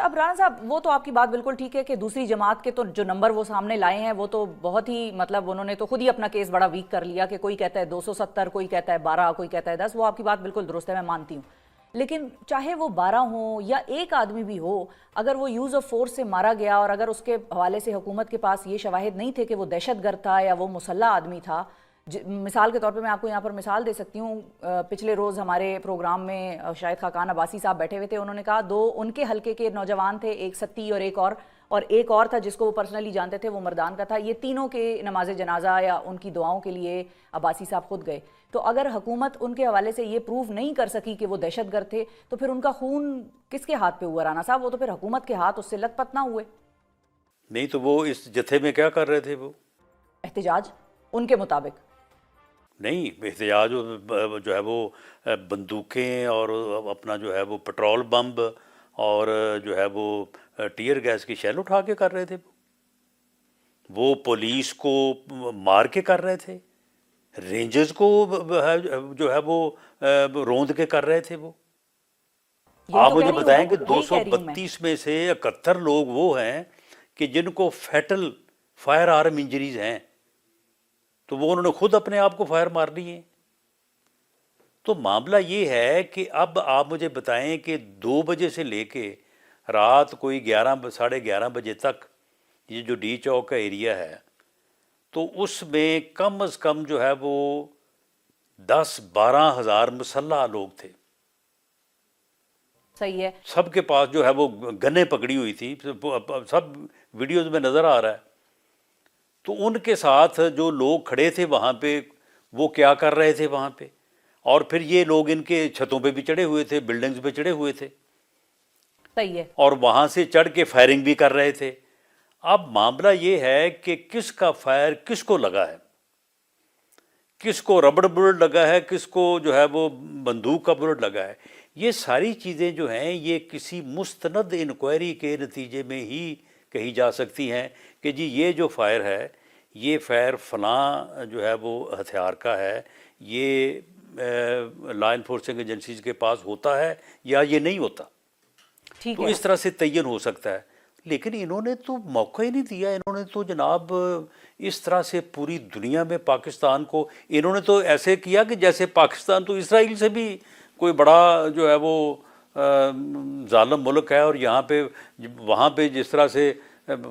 اب رانا صاحب وہ تو آپ کی بات بالکل ٹھیک ہے کہ دوسری جماعت کے تو جو نمبر وہ سامنے لائے ہیں وہ تو بہت ہی مطلب انہوں نے تو خود ہی اپنا کیس بڑا ویک کر لیا کہ کوئی کہتا ہے 270 کوئی کہتا ہے 12 کوئی کہتا ہے 10. وہ آپ کی بات بالکل درست ہے, میں مانتی ہوں, لیکن چاہے وہ 12 ہوں یا ایک آدمی بھی ہو, اگر وہ یوز آف فورس سے مارا گیا اور اگر اس کے حوالے سے حکومت کے پاس یہ شواہد نہیں تھے کہ وہ دہشت گرد تھا یا وہ مسلح آدمی تھا. مثال کے طور پہ میں آپ کو یہاں پر مثال دے سکتی ہوں, پچھلے روز ہمارے پروگرام میں شاید خاقان عباسی صاحب بیٹھے ہوئے تھے, انہوں نے کہا 2 ان کے حلقے کے نوجوان تھے, ایک ستی اور ایک اور تھا جس کو وہ پرسنلی جانتے تھے, وہ مردان کا تھا, یہ تینوں کے نماز جنازہ یا ان کی دعاؤں کے لیے عباسی صاحب خود گئے. تو اگر حکومت ان کے حوالے سے یہ پروف نہیں کر سکی کہ وہ دہشت گرد تھے تو پھر ان کا خون کس کے ہاتھ پہ ہوا رانا صاحب؟ وہ تو پھر حکومت کے ہاتھ اس سے لت پت نہ ہوئے. نہیں تو وہ اس جتھے میں کیا کر رہے تھے؟ وہ احتجاج ان کے مطابق نہیں, احتجاج جو ہے وہ بندوقیں اور اپنا جو ہے وہ پٹرول بمب اور جو ہے وہ ٹیئر گیس کی شیل اٹھا کے کر رہے تھے. وہ پولیس کو مار کے کر رہے تھے, رینجرز کو جو ہے وہ روند کے کر رہے تھے. وہ آپ مجھے بتائیں کہ 232 میں سے 71 لوگ وہ ہیں کہ جن کو فیٹل فائر آرم انجریز ہیں, تو وہ انہوں نے خود اپنے آپ کو فائر مار لی ہیں. تو معاملہ یہ ہے کہ اب آپ مجھے بتائیں کہ 2 بجے سے لے کے رات کوئی 11 بجے تک یہ جو ڈی چوک کا ایریا ہے, تو اس میں کم از کم جو ہے وہ 10-12 ہزار مسلح لوگ تھے. صحیح ہے. سب کے پاس جو ہے وہ گنیں پکڑی ہوئی تھی, سب ویڈیوز میں نظر آ رہا ہے. تو ان کے ساتھ جو لوگ کھڑے تھے وہاں پہ, وہ کیا کر رہے تھے وہاں پہ, اور پھر یہ لوگ ان کے چھتوں پہ بھی چڑھے ہوئے تھے, بلڈنگز پہ چڑھے ہوئے تھے. صحیح ہے. اور وہاں سے چڑھ کے فائرنگ بھی کر رہے تھے. اب معاملہ یہ ہے کہ کس کا فائر کس کو لگا ہے, کس کو ربڑ بلٹ لگا ہے, کس کو جو ہے وہ بندوق کا بلٹ لگا ہے. یہ ساری چیزیں جو ہیں یہ کسی مستند انکوائری کے نتیجے میں ہی کہی جا سکتی ہیں کہ جی یہ جو فائر ہے یہ فائر فلاں جو ہے وہ ہتھیار کا ہے, یہ لا انفورسنگ ایجنسیز کے پاس ہوتا ہے یا یہ نہیں ہوتا. تو اس طرح سے تعین ہو سکتا ہے. لیکن انہوں نے تو موقع ہی نہیں دیا. انہوں نے تو جناب اس طرح سے پوری دنیا میں پاکستان کو انہوں نے تو ایسے کیا کہ جیسے پاکستان تو اسرائیل سے بھی کوئی بڑا جو ہے وہ ظالم ملک ہے, اور یہاں پہ وہاں پہ جس طرح سے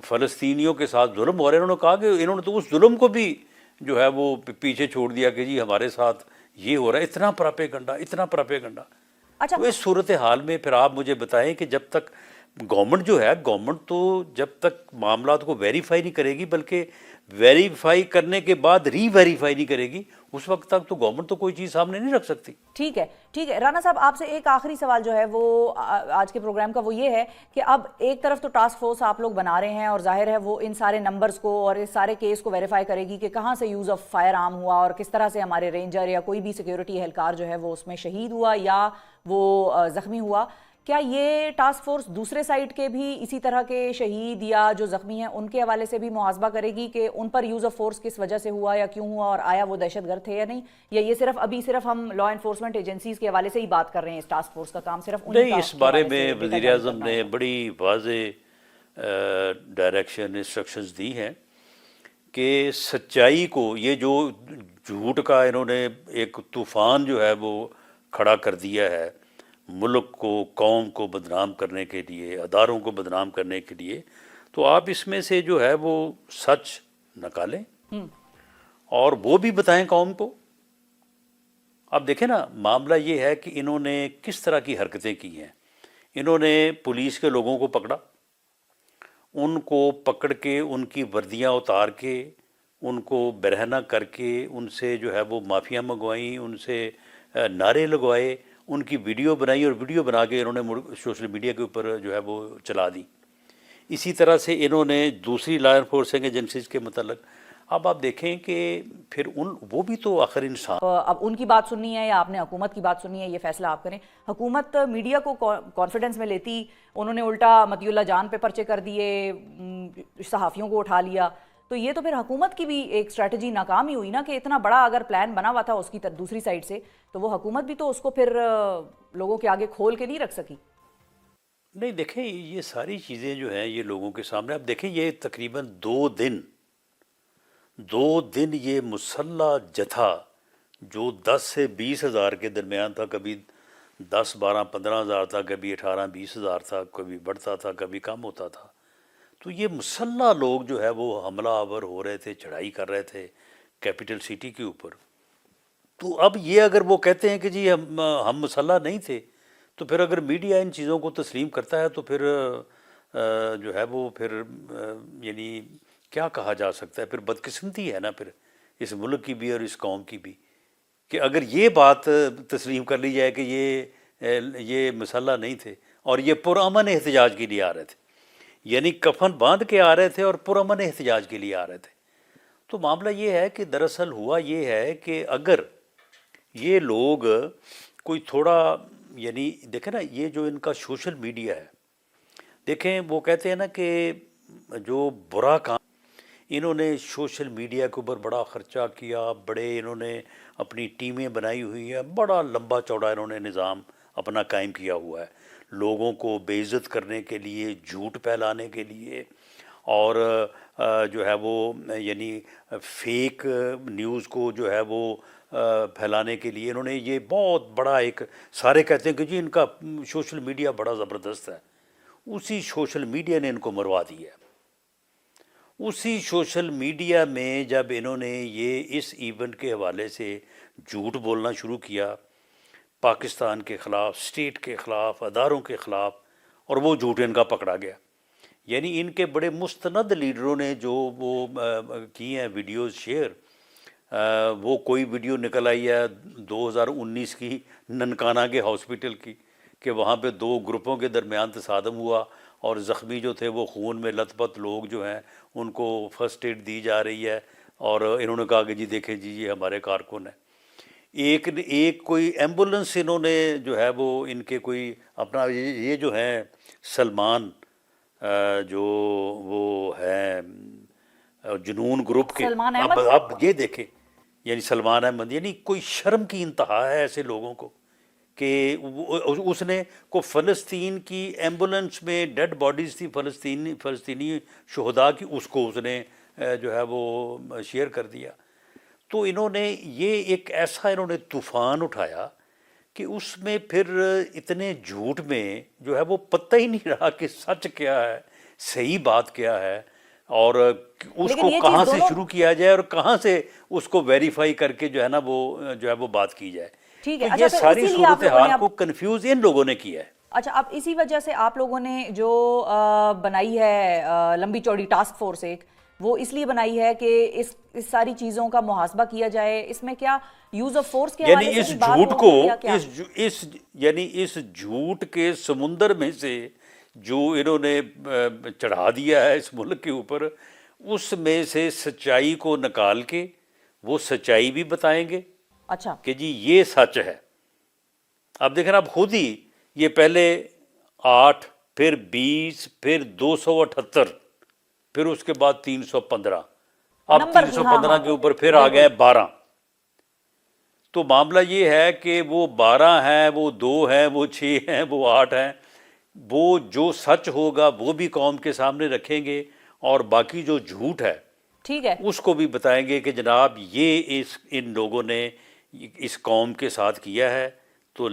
فلسطینیوں کے ساتھ ظلم ہو رہے ہیں, انہوں نے کہا کہ انہوں نے تو اس ظلم کو بھی جو ہے وہ پیچھے چھوڑ دیا کہ جی ہمارے ساتھ یہ ہو رہا ہے. اتنا پراپیگنڈا. اچھا, تو اس صورتحال میں پھر آپ مجھے بتائیں کہ جب تک گورنمنٹ جو ہے, گورنمنٹ تو جب تک معاملات کو ویریفائی نہیں کرے گی, بلکہ ویریفائی کرنے کے بعد ری ویریفائی نہیں کرے گی, اس وقت تک تو گورنمنٹ تو کوئی چیز سامنے نہیں رکھ سکتی. ٹھیک ہے رانا صاحب, آپ سے ایک آخری سوال جو ہے وہ آج کے پروگرام کا وہ یہ ہے کہ اب ایک طرف تو ٹاسک فورس آپ لوگ بنا رہے ہیں اور ظاہر ہے وہ ان سارے نمبرز کو اور اس سارے کیس کو ویریفائی کرے گی کہ کہاں سے یوز آف فائر آرم ہوا اور کس طرح سے ہمارے رینجر یا کوئی بھی سیکیورٹی اہلکار جو ہے وہ اس میں شہید ہوا یا وہ زخمی ہوا. کیا یہ ٹاسک فورس دوسرے سائڈ کے بھی اسی طرح کے شہید یا جو زخمی ہیں ان کے حوالے سے بھی محاسبہ کرے گی کہ ان پر یوز آف فورس کس وجہ سے ہوا یا کیوں ہوا, اور آیا وہ دہشت گرد تھے یا نہیں, یا یہ صرف ہم لا انفورسمنٹ ایجنسیز کے حوالے سے ہی بات کر رہے ہیں, اس ٹاسک فورس کا کام صرف نہیں. اس بارے میں وزیر اعظم نے بڑی واضح ڈائریکشن انسٹرکشنز دی ہیں کہ سچائی کو, یہ جو جھوٹ کا انہوں نے ایک طوفان جو ہے وہ کھڑا کر دیا ہے ملک کو, قوم کو بدنام کرنے کے لیے, اداروں کو بدنام کرنے کے لیے, تو آپ اس میں سے جو ہے وہ سچ نکالیں اور وہ بھی بتائیں قوم کو. اب دیکھیں نا, معاملہ یہ ہے کہ انہوں نے کس طرح کی حرکتیں کی ہیں. انہوں نے پولیس کے لوگوں کو پکڑا, ان کو پکڑ کے ان کی وردیاں اتار کے ان کو برہنہ کر کے ان سے جو ہے وہ معافیاں منگوائیں, ان سے نعرے لگوائے, ان کی ویڈیو بنائی اور ویڈیو بنا کے انہوں نے سوشل میڈیا کے اوپر جو ہے وہ چلا دی. اسی طرح سے انہوں نے دوسری لا انفورسنگ ایجنسیز کے متعلق, اب آپ دیکھیں کہ پھر وہ بھی تو آخر انسان. اب ان کی بات سننی ہے یا آپ نے حکومت کی بات سننی ہے, یہ فیصلہ آپ کریں. حکومت میڈیا کو کانفیڈنس میں لیتی, انہوں نے الٹا مطیع اللہ جان پہ پرچے کر دیے, صحافیوں کو اٹھا لیا, تو یہ تو پھر حکومت کی بھی ایک اسٹریٹجی ناکام ہی ہوئی نا, کہ اتنا بڑا اگر پلان بنا ہوا تھا اس کی دوسری سائڈ سے, تو وہ حکومت بھی تو اس کو پھر لوگوں کے آگے کھول کے نہیں رکھ سکی. نہیں دیکھیں یہ ساری چیزیں جو ہیں یہ لوگوں کے سامنے، اب دیکھیں یہ تقریباً 2 دن یہ مسلح جتھا جو 10 سے 20 ہزار کے درمیان تھا، کبھی 10 12 15 ہزار تھا، کبھی 18 20 ہزار تھا، کبھی بڑھتا تھا کبھی کم ہوتا تھا، تو یہ مسلح لوگ جو ہے وہ حملہ آور ہو رہے تھے، چڑھائی کر رہے تھے کیپٹل سٹی کے اوپر۔ تو اب یہ اگر وہ کہتے ہیں کہ جی ہم مسلح نہیں تھے، تو پھر اگر میڈیا ان چیزوں کو تسلیم کرتا ہے تو پھر جو ہے وہ پھر یعنی کیا کہا جا سکتا ہے، پھر بدقسمتی ہے نا پھر اس ملک کی بھی اور اس قوم کی بھی، کہ اگر یہ بات تسلیم کر لی جائے کہ یہ مسلح نہیں تھے اور یہ پرامن احتجاج کے لیے آ رہے تھے، یعنی کفن باندھ کے آ رہے تھے اور پرامن احتجاج کے لیے آ رہے تھے۔ تو معاملہ یہ ہے کہ دراصل ہوا یہ ہے کہ اگر یہ لوگ کوئی تھوڑا یعنی دیکھیں نا، یہ جو ان کا سوشل میڈیا ہے، دیکھیں وہ کہتے ہیں نا کہ جو برا کام انہوں نے سوشل میڈیا کے اوپر بڑا خرچہ کیا، بڑے انہوں نے اپنی ٹیمیں بنائی ہوئی ہیں، بڑا لمبا چوڑا انہوں نے نظام اپنا قائم کیا ہوا ہے لوگوں کو بے عزت کرنے کے لیے، جھوٹ پھیلانے کے لیے، اور جو ہے وہ یعنی فیک نیوز کو جو ہے وہ پھیلانے کے لیے انہوں نے یہ بہت بڑا ایک، سارے کہتے ہیں کہ جی ان کا سوشل میڈیا بڑا زبردست ہے، اسی سوشل میڈیا نے ان کو مروا دیا ہے۔ اسی سوشل میڈیا میں جب انہوں نے یہ اس ایونٹ کے حوالے سے جھوٹ بولنا شروع کیا پاکستان کے خلاف، اسٹیٹ کے خلاف، اداروں کے خلاف، اور وہ جھوٹ ان کا پکڑا گیا، یعنی ان کے بڑے مستند لیڈروں نے جو وہ کی ہیں ویڈیوز شیئر، وہ کوئی ویڈیو نکل آئی ہے 2019 کی ننکانہ کے ہاسپٹل کی، کہ وہاں پہ 2 گروپوں کے درمیان تصادم ہوا اور زخمی جو تھے وہ خون میں لت پت لوگ جو ہیں ان کو فرسٹ ایڈ دی جا رہی ہے، اور انہوں نے کہا کہ جی دیکھیں جی یہ ہمارے کارکن ہیں۔ ایک کوئی ایمبولنس انہوں نے جو ہے وہ ان کے کوئی اپنا یہ جو ہیں سلمان جو وہ ہیں جنون گروپ کے، سلمان احمد، اب یہ دیکھیں یعنی سلمان احمد، یعنی کوئی شرم کی انتہا ہے ایسے لوگوں کو کہ اس نے کو فلسطین کی ایمبولنس میں ڈیڈ باڈیز تھی فلسطینی شہداء کی، اس کو اس نے جو ہے وہ شیئر کر دیا۔ تو انہوں نے یہ ایک ایسا انہوں نے طوفان اٹھایا کہ اس میں پھر اتنے جھوٹ میں جو ہے وہ پتہ ہی نہیں رہا کہ سچ کیا ہے، صحیح بات کیا ہے، اور اس لیکن کو یہ کہاں چیز سے دونوں، شروع کیا جائے اور کہاں سے اس کو ویریفائی کر کے جو ہے نا وہ بات کی جائے۔ ٹھیک تو ہے، یہ اچھا پھر ساری اسی لیے آپ لوگوں نے صورتحال کو کنفیوز ان لوگوں نے کیا ہے۔ اچھا اب اسی وجہ سے آپ لوگوں نے جو بنائی ہے لمبی چوڑی ٹاسک فورس ایک، وہ اس لیے بنائی ہے کہ اس ساری چیزوں کا محاسبہ کیا جائے، اس میں کیا یوز آف فورس کے حوالے یعنی سے اس بھی بات جھوٹ کو ہوگی یا کیا؟ یعنی اس جھوٹ کے سمندر میں سے جو انہوں نے چڑھا دیا ہے اس ملک کے اوپر، اس میں سے سچائی کو نکال کے وہ سچائی بھی بتائیں گے اچھا کہ جی یہ سچ ہے۔ اب دیکھیں اب خود ہی یہ پہلے 8، پھر 20، پھر 278، پھر اس کے بعد 315، اب نمبر کی، ہاں 315 کے اوپر پھر آ گئے 12۔ تو معاملہ یہ ہے کہ وہ 12 ہیں، وہ 2 ہیں، وہ 6 ہیں، وہ 8 ہیں، وہ جو سچ ہوگا وہ بھی قوم کے سامنے رکھیں گے، اور باقی جو جھوٹ ہے ٹھیک ہے۔ اس کو بھی بتائیں گے کہ جناب یہ ان لوگوں نے اس قوم کے ساتھ کیا ہے، تو